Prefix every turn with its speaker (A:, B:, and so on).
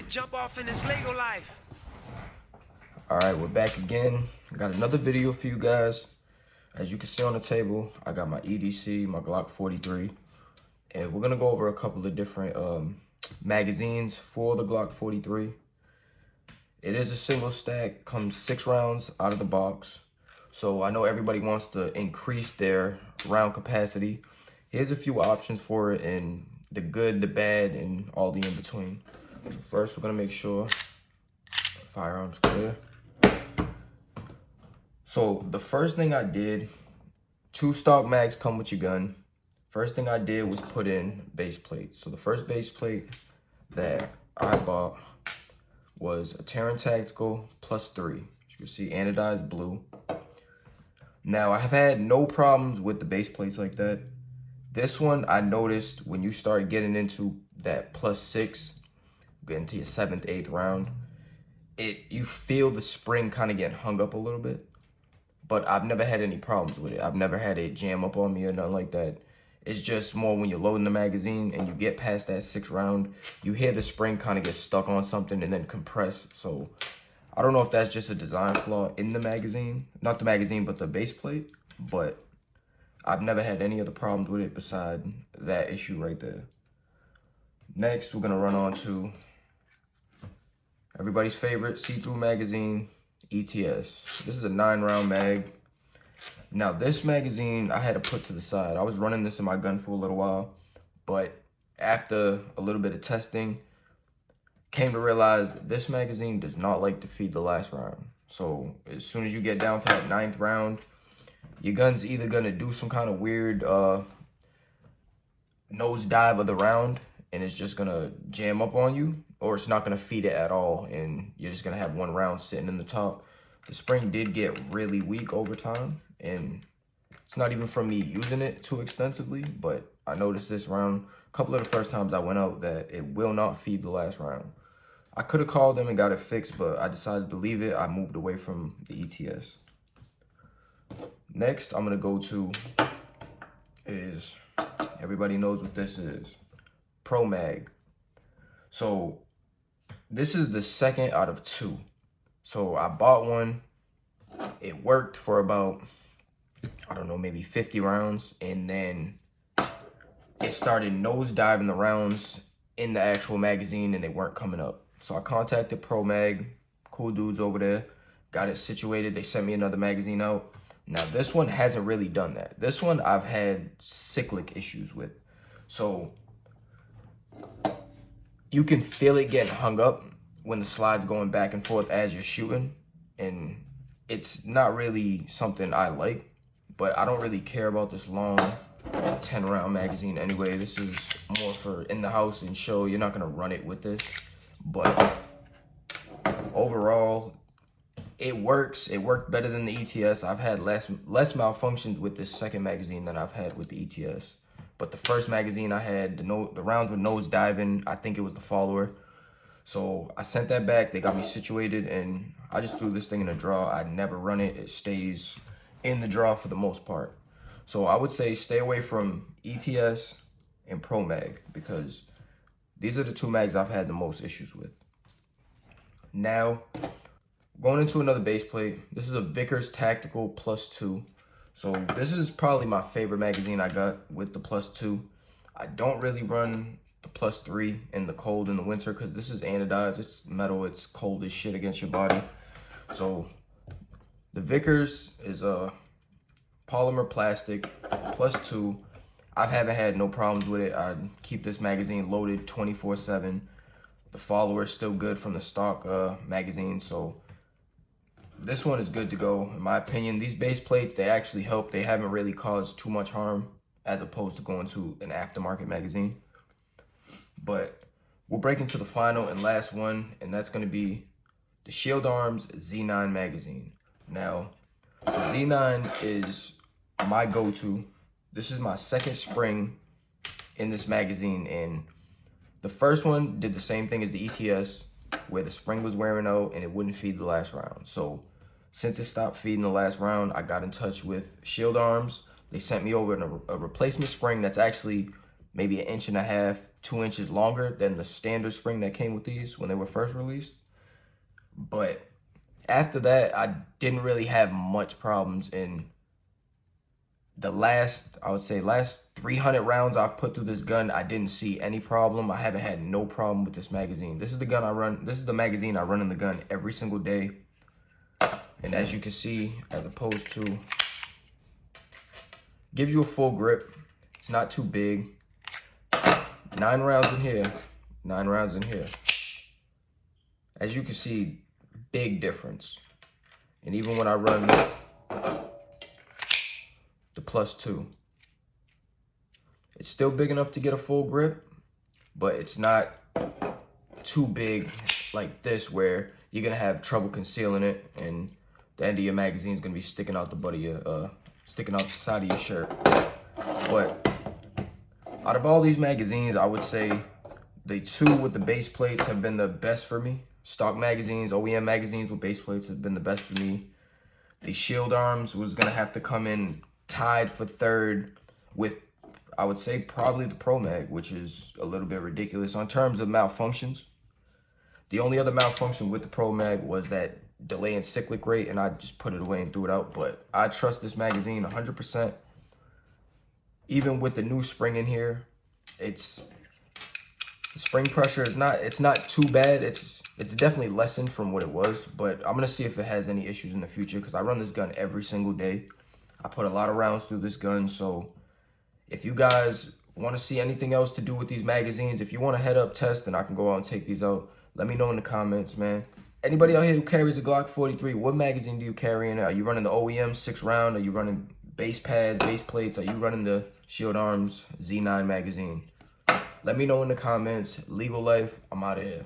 A: jump off in this Lego life.
B: Alright, we're back again. I got another video for you guys. As you can see on the table, I got my EDC, my Glock 43. And we're going to go over a couple of different magazines for the Glock 43. It is a single stack, comes 6 rounds out of the box. So I know everybody wants to increase their round capacity. Here's a few options for it, and the good, the bad, and all the in-between. So first, we're going to make sure the firearm's clear. So the first thing I did, 2 stock mags come with your gun. First thing I did was put in base plates. So the first base plate that I bought was a Taran Tactical +3. As you can see, anodized blue. Now, I have had no problems with the base plates like that. This one, I noticed when you start getting into that +6, getting to your 7th, 8th round, you feel the spring kind of getting hung up a little bit. But I've never had any problems with it. I've never had it jam up on me or nothing like that. It's just more when you're loading the magazine and you get past that 6th round, you hear the spring kind of get stuck on something and then compress. So I don't know if that's just a design flaw in the magazine. Not the magazine, but the base plate. But I've never had any other problems with it beside that issue right there. Next, we're going to run on to everybody's favorite see-through magazine, ETS. This is a 9-round mag. Now, this magazine I had to put to the side. I was running this in my gun for a little while, but after a little bit of testing, came to realize that this magazine does not like to feed the last round. So as soon as you get down to that 9th round, your gun's either gonna do some kind of weird nosedive of the round, and it's just gonna jam up on you, or it's not gonna feed it at all, and you're just gonna have 1 round sitting in the top. The spring did get really weak over time, and it's not even from me using it too extensively, but I noticed this round, a couple of the first times I went out, that it will not feed the last round. I could have called them and got it fixed, but I decided to leave it. I moved away from the ETS. Next, I'm gonna go to is, everybody knows what this is, ProMag. So this is the second out of 2. So I bought one. It worked for about, I don't know, maybe 50 rounds. And then it started nosediving the rounds in the actual magazine and they weren't coming up. So I contacted ProMag, cool dudes over there, got it situated. They sent me another magazine out. Now this one hasn't really done that. This one I've had cyclic issues with. So you can feel it getting hung up when the slide's going back and forth as you're shooting, and it's not really something I like, but I don't really care about this long 10-round magazine anyway. This is more for in the house and show. You're not gonna run it with this, but overall it works. It worked better than the ETS. I've had less malfunctions with this second magazine than I've had with the ETS. But the first magazine I had, the rounds were nose diving. I think it was the follower. So I sent that back. They got me situated, and I just threw this thing in a drawer. I never run it. It stays in the drawer for the most part. So I would say stay away from ETS and ProMag, because these are the 2 mags I've had the most issues with. Now, going into another base plate. This is a Vickers Tactical +2. So this is probably my favorite magazine I got with the +2. I don't really run the +3 in the cold in the winter because this is anodized. It's metal. It's cold as shit against your body. So the Vickers is a polymer plastic +2. I haven't had no problems with it. I keep this magazine loaded 24/7. The follower is still good from the stock magazine. So this one is good to go, in my opinion. These base plates, they actually help. They haven't really caused too much harm as opposed to going to an aftermarket magazine. But we'll break into the final and last one, and that's going to be the Shield Arms Z9 magazine. Now, the Z9 is my go-to. This is my 2nd spring in this magazine, and the first one did the same thing as the ETS, where the spring was wearing out and it wouldn't feed the last round. So since it stopped feeding the last round, I got in touch with Shield Arms. They sent me over a replacement spring that's actually maybe 1.5 inches 2 inches longer than the standard spring that came with these when they were first released. But after that, I didn't really have much problems. In the last, I would say, last 300 rounds I've put through this gun, I didn't see any problem. I haven't had no problem with this magazine. This is the gun I run. This is the magazine I run in the gun every single day. And as you can see, as opposed to, gives you a full grip. It's not too big. 9 rounds in here. 9 rounds in here. As you can see, big difference. And even when I run the +2, it's still big enough to get a full grip, but it's not too big like this where you're gonna have trouble concealing it and the end of your magazine is gonna be sticking out the butt of your sticking out the side of your shirt. But out of all these magazines, I would say the 2 with the base plates have been the best for me. Stock magazines, OEM magazines with base plates have been the best for me. The shield arms was gonna have to come in tied for 3rd with, I would say, probably the ProMag, which is a little bit ridiculous on terms of malfunctions. The only other malfunction with the ProMag was that delay and cyclic rate, and I just put it away and threw it out. But I trust this magazine 100%. Even with the new spring in here, the spring pressure is not too bad. It's definitely lessened from what it was, but I'm gonna see if it has any issues in the future because I run this gun every single day. I put a lot of rounds through this gun, so if you guys want to see anything else to do with these magazines, if you want to head up test and I can go out and take these out, let me know in the comments, man. Anybody out here who carries a Glock 43, what magazine do you carry in it? Are you running the OEM 6 round? Are you running base pads, base plates? Are you running the Shield Arms Z9 magazine? Let me know in the comments. Legal Life, I'm out of here.